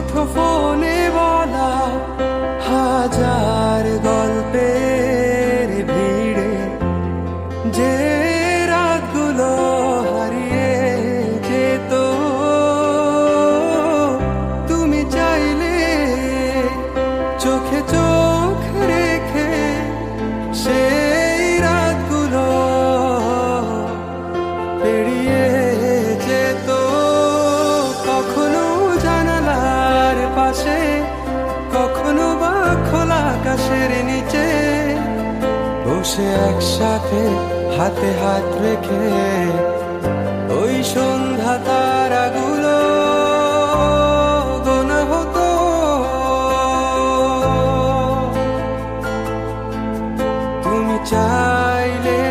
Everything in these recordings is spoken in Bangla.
মুঠোফোনে বলা হাজার গল্পের ভিড়ে যে রাতগুলো হারিয়ে যেত, তুমি চাইলে চোখে চোখ রেখে সেই রাতগুলো পেরিয়ে যেত। কখনো জানালার পাশে, কখনো বা খোলা আকাশের নিচে বসে একসাথে হাতে হাত রেখে ওই সন্ধ্যা তারাগুলো গোনা হতো। তুমি চাইলে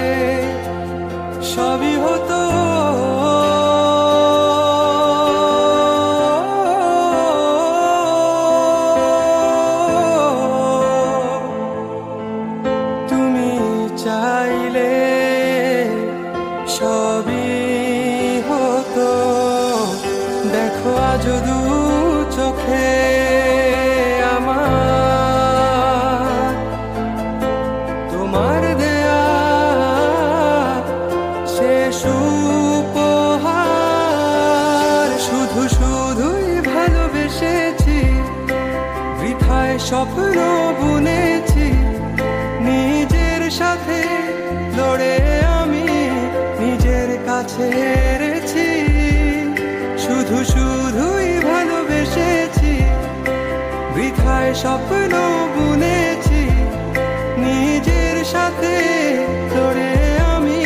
সবই হতো। তুমি চাইলে সবই হতো। দেখো আজ দু চোখে আমার তোমার দেয়া শেষ উপহার। শুধু শুধুই ভালোবেসেছি, বৃথায় স্বপ্ন বুনেছি, নিজের সাথে লড়ে আমি নিজের কাছে হেরেছি। শুধু শুধুই ভালোবেসেছি, বৃথায় স্বপ্ন বুনেছি, নিজের সাথে লড়ে আমি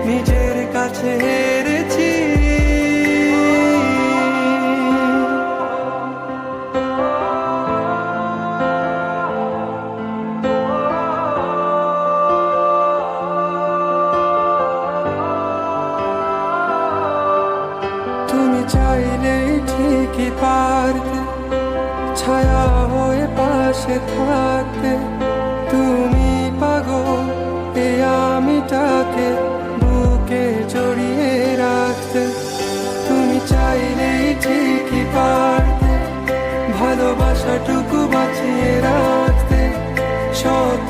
নিজের কাছে হেরেছি। তুমি চাইলেই ঠিকই পারতে ছায়া হয়ে পাশে থাকতে। তুমি পাগল এ আমিটাকে বুকে জড়িয়ে রাখতে। তুমি চাইলেই ঠিকই পারতে ভালোবাসাটুকু বাঁচিয়ে রাখতে। শত